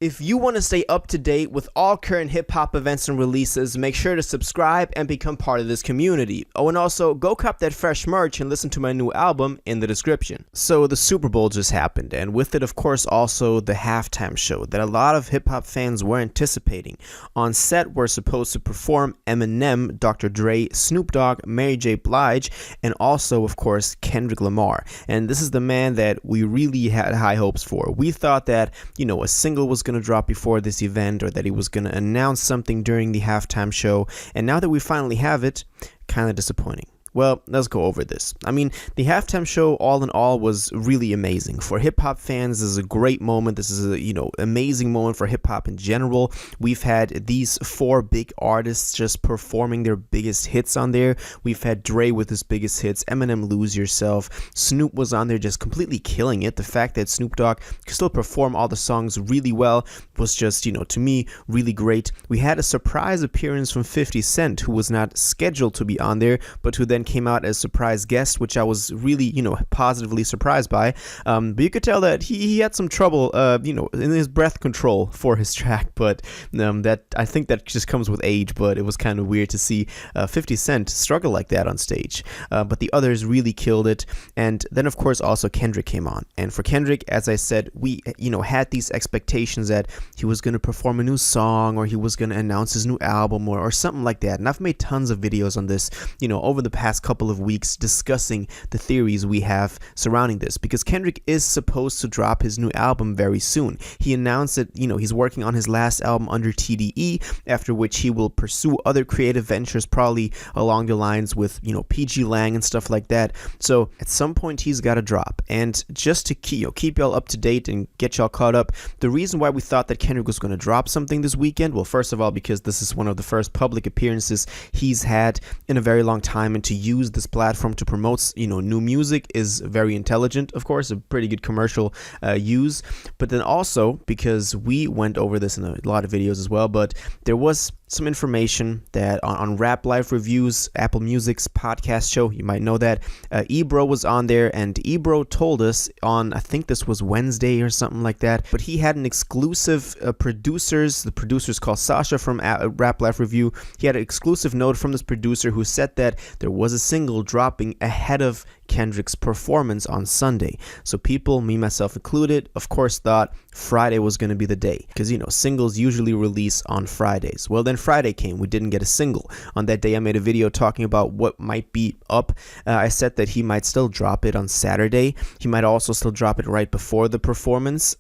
If you want to stay up to date with all current hip-hop events and releases, make sure to subscribe and become part of this community. Oh, and also, go cop that fresh merch and listen to my new album in the description. So, the Super Bowl just happened, and with it, of course, also the halftime show that a lot of hip-hop fans were anticipating. On set, we're supposed to perform Eminem, Dr. Dre, Snoop Dogg, Mary J. Blige, and also, of course, Kendrick Lamar. And this is the man that we really had high hopes for. We thought that, a single was going to drop before this event, or that he was going to announce something during the halftime show, and now that we finally have it, kind of disappointing. Well, let's go over this. I mean, the halftime show, all in all, was really amazing. For hip-hop fans, this is a great moment. This is a, amazing moment for hip-hop in general. We've had these four big artists just performing their biggest hits on there. We've had Dre with his biggest hits, Eminem, Lose Yourself. Snoop was on there just completely killing it. The fact that Snoop Dogg could still perform all the songs really well was just, to me, really great. We had a surprise appearance from 50 Cent, who was not scheduled to be on there, but who then came out as surprise guest, which I was really, positively surprised by. But you could tell that he had some trouble, in his breath control for his track. But that I think that just comes with age. But it was kind of weird to see 50 Cent struggle like that on stage. But the others really killed it. And then, of course, also Kendrick came on. And for Kendrick, as I said, we, had these expectations that he was going to perform a new song, or he was going to announce his new album, or something like that. And I've made tons of videos on this, over the past couple of weeks, discussing the theories we have surrounding this, because Kendrick is supposed to drop his new album very soon. He announced that he's working on his last album under TDE, after which he will pursue other creative ventures, probably along the lines with PG Lang and stuff like that. So at some point he's got to drop. And just to keep y'all up to date and get y'all caught up, the reason why we thought that Kendrick was going to drop something this weekend, well, first of all, because this is one of the first public appearances he's had in a very long time, and to use this platform to promote new music is very intelligent, of course, a pretty good commercial use. But then also because we went over this in a lot of videos as well, but there was some information that on Rap Life Reviews, Apple Music's podcast show, you might know that, Ebro was on there, and Ebro told us on, I think this was Wednesday or something like that, but he had an exclusive the producers called Sasha from Rap Life Review. He had an exclusive note from this producer who said that there was a single dropping ahead of Kendrick's performance on Sunday. So people, me myself included, of course thought Friday was going to be the day, because singles usually release on Fridays. Well, then Friday came, we didn't get a single. On that day I made a video talking about what might be up. I said that he might still drop it on Saturday. He might also still drop it right before the performance,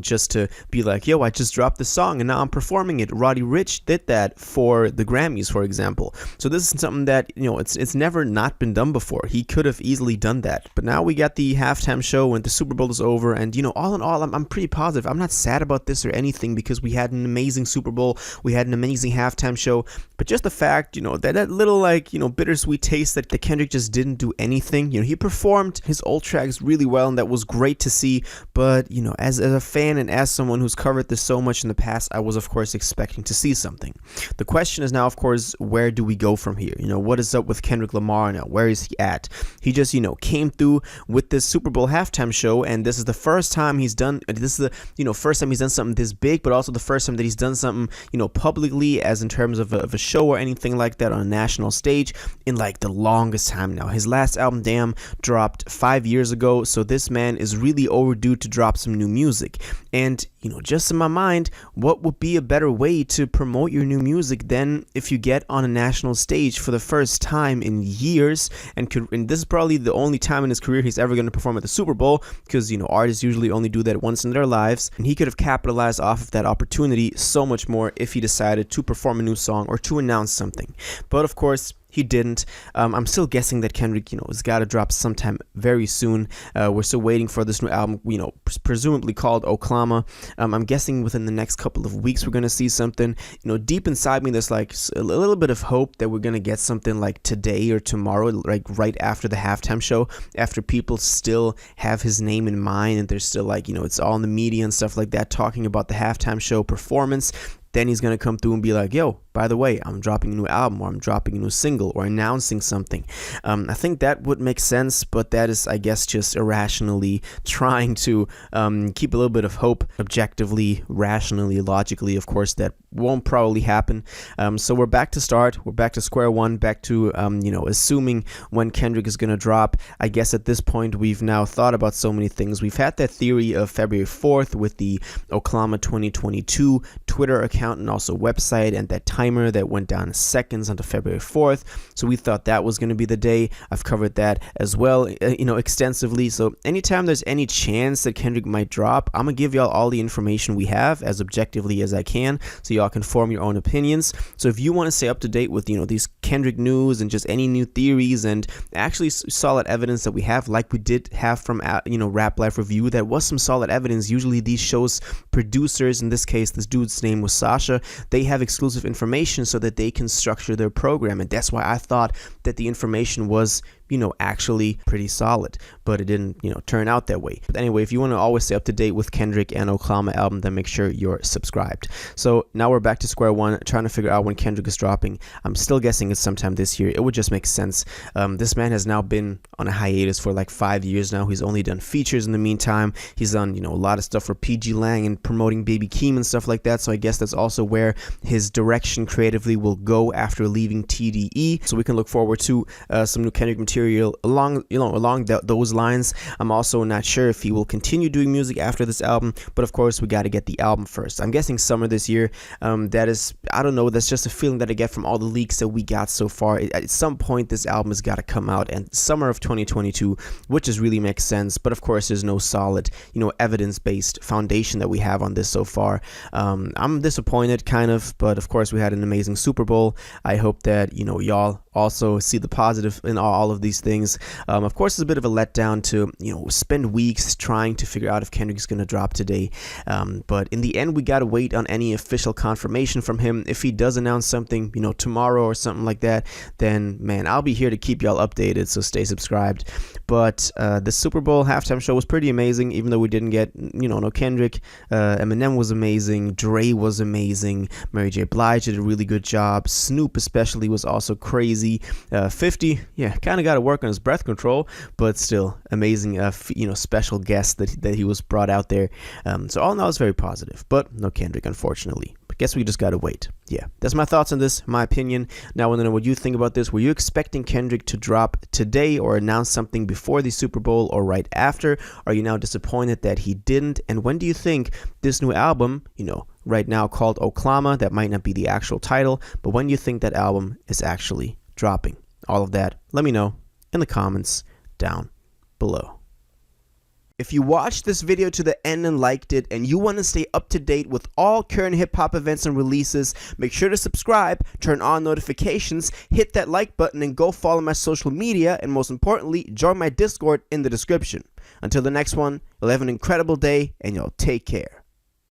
just to be like, yo, I just dropped the song and now I'm performing it. Roddy Ricch did that for the Grammys, for example. So this is something that it's never not been done before. He could have easily done that, but now we got the halftime show and the Super Bowl is over, and all in all, I'm pretty positive. I'm not sad about this or anything, because we had an amazing Super Bowl, we had an amazing halftime show, but just the fact that little bittersweet taste that Kendrick just didn't do anything. He performed his old tracks really well, and that was great to see, but as a fan and as someone who's covered this so much in the past, I was of course expecting to see something. The question is now, of course, where do we go from here? What is up with Kendrick Lamar now? Where is he at? He just came through with this Super Bowl halftime show, and this is the first time he's done first time he's done something this big, but also the first time that he's done something publicly, as in terms of a show or anything like that on a national stage, in like the longest time now. His last album, Damn, dropped 5 years ago, so this man is really overdue to drop some new music. And just in my mind, what would be a better way to promote your new music than if you get on a national stage for the first time in years, and this is probably the only time in his career he's ever going to perform at the Super Bowl, because artists usually only do that once in their lives, and he could have capitalized off of that opportunity so much more if he decided to perform a new song or to announce something. But of course, he didn't. I'm still guessing that Kendrick, has got to drop sometime very soon. We're still waiting for this new album, presumably called Oklahoma. I'm guessing within the next couple of weeks we're going to see something. Deep inside me, there's like a little bit of hope that we're going to get something like today or tomorrow, like right after the halftime show, after people still have his name in mind, and there's still it's all in the media and stuff like that talking about the halftime show performance. Then he's going to come through and be like, yo, by the way, I'm dropping a new album, or I'm dropping a new single, or announcing something. I think that would make sense, but that is, I guess, just irrationally trying to keep a little bit of hope. Objectively, rationally, logically, of course, that won't probably happen. So we're back to start. We're back to square one, back to, assuming when Kendrick is going to drop. I guess at this point, we've now thought about so many things. We've had that theory of February 4th with the Oklahoma 2022 Twitter account and also website, and that timer that went down in seconds until February 4th. So we thought that was going to be the day. I've covered that as well, extensively. So anytime there's any chance that Kendrick might drop, I'm going to give y'all all the information we have as objectively as I can, so y'all can form your own opinions. So if you want to stay up to date with, these Kendrick news and just any new theories and actually solid evidence that we have, like we did have from, Rap Life Review, that was some solid evidence. Usually these shows producers, in this case, this dude's name was Sasha, they have exclusive information so that they can structure their program. And that's why I thought that the information was, actually pretty solid, but it didn't, turn out that way. But anyway, if you want to always stay up to date with Kendrick and Oklahoma album, then make sure you're subscribed. So now we're back to square one, trying to figure out when Kendrick is dropping. I'm still guessing it's sometime this year. It would just make sense. This man has now been on a hiatus for like 5 years now. He's only done features in the meantime. He's done, a lot of stuff for PG Lang and promoting Baby Keem and stuff like that. So I guess that's also where his direction creatively will go after leaving TDE. So we can look forward to some new Kendrick material along those lines. I'm also not sure if he will continue doing music after this album, but of course we got to get the album first. I'm guessing summer this year. That is, I don't know, that's just a feeling that I get from all the leaks that we got so far. At some point this album has got to come out, and summer of 2022, which just really makes sense. But of course there's no solid, evidence-based foundation that we have on this so far. I'm disappointed kind of, but of course we had an amazing Super Bowl. I hope that y'all also see the positive in all of these things. Of course, it's a bit of a letdown to spend weeks trying to figure out if Kendrick's gonna drop today, but in the end we gotta wait on any official confirmation from him. If he does announce something tomorrow or something like that, then man, I'll be here to keep y'all updated, so stay subscribed. But the Super Bowl halftime show was pretty amazing, even though we didn't get no Kendrick. Eminem was amazing, Dre was amazing, Mary J. Blige did a really good job, Snoop especially was also crazy. 50, kind of got to work on his breath control, but still amazing, special guest that he was brought out there. So all in all, it's very positive, but no Kendrick, unfortunately. But guess we just got to wait. Yeah, that's my thoughts on this, my opinion. Now I want to know what you think about this. Were you expecting Kendrick to drop today or announce something before the Super Bowl or right after? Are you now disappointed that he didn't? And when do you think this new album, right now called Oklahoma, that might not be the actual title, but when do you think that album is actually dropping? All of that, let me know in the comments down below. If you watched this video to the end and liked it, and you want to stay up to date with all current hip-hop events and releases, make sure to subscribe, turn on notifications, hit that like button, and go follow my social media, and most importantly, join my Discord in the description. Until the next one, you'll have an incredible day, and y'all take care.